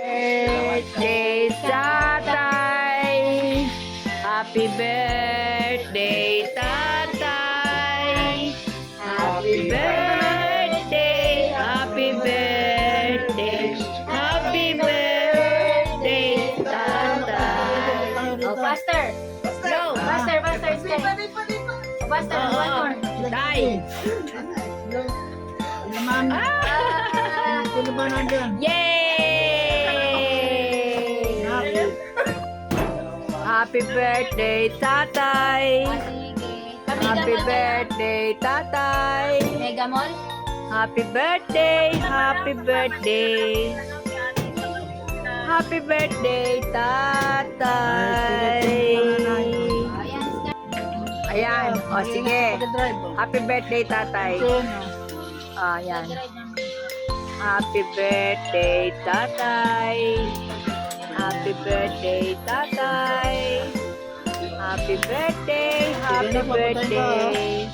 Birthday, tatay. Happy birthday, tatay. Happy birthday, happy birthday, happy birthday, tatay. Oh, faster. Go! Faster, faster, Sky. Oh, faster, one more. Tay! Naman. Sino ba nandyan? Yay! Happy birthday, tatay! Ah, sige. Happy birthday, tatay! Mega Mall. Happy birthday, happy birthday. Happy birthday, tatay. Ayan, Sky. Ayan, o sige. Pag-drive. Happy birthday, tatay. Ayan. Happy birthday, tatay. Happy birthday, tatay. Happy birthday, happy birthday.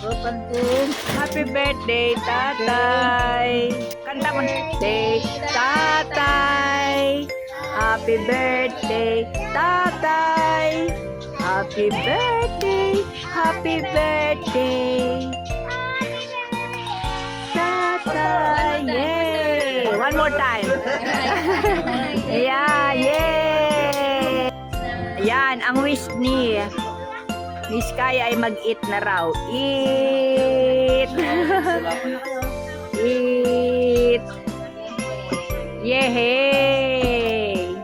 Happy birthday, tatay. Kanta mo. Birthday, tatay. Happy birthday, tatay. Happy birthday, happy birthday. Tatay. Yay! One more time. Yeah, yay! Ayan, ang wish ni Sky ay mag-eat na raw. Eat! Eat! Yay!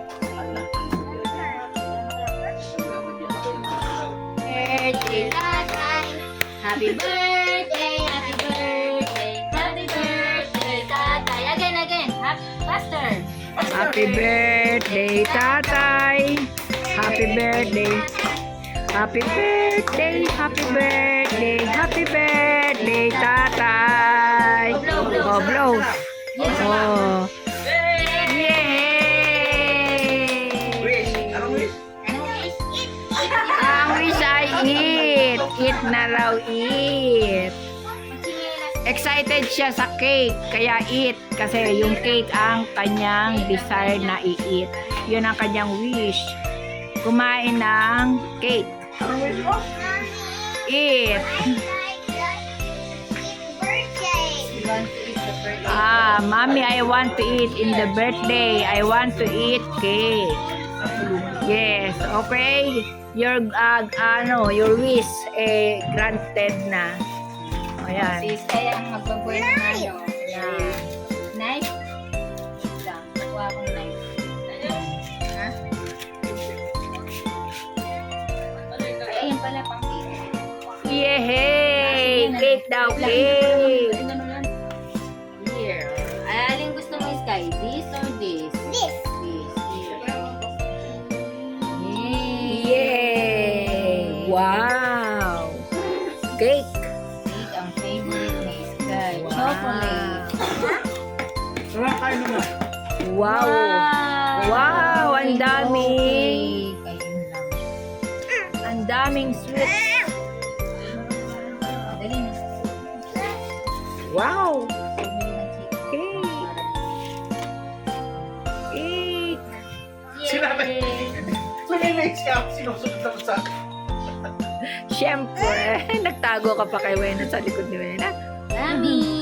Birthday, tatay. Happy birthday, happy birthday, happy birthday, tatay. Again, again. Faster. Happy birthday, tatay! Happy birthday! Happy birthday! Happy birthday! Happy birthday, tatay! Oh, blow! Oh! Yay! Ang wish ay eat! Eat na raw, eat! Excited siya sa cake, kaya eat. Kasi yung cake ang kanyang desire na i-eat. Yun ang kanyang wish. Kumain ng cake. Eat. Mommy, I want to eat in the birthday. I want to eat cake. Yes, okay. Your wish granted na. Ayan. Si Sky ang magbabuhay ng ano. Ayan. Knife? Lang. Kuha akong knife. Ha? Ay, ayan pala pang cake. Yay! Cake daw, cake! Here. Aling gusto mo, Sky? This or this? This. This. Here. Yay! Wow! Cake! Cake ang favorite ni Sky. Chocolate. Sarap kayo naman. Wow! Wow! Ang daming! Cake. Ayun lang. Ang daming sweets! Dali na. Wow! Bumili ng cake. Cake! Cake! Sinabi. Sumilig siya. Sinusunod naman sa akin. Siyempre, nagtago ka pa kay Wena sa likod ni Wena. Mami!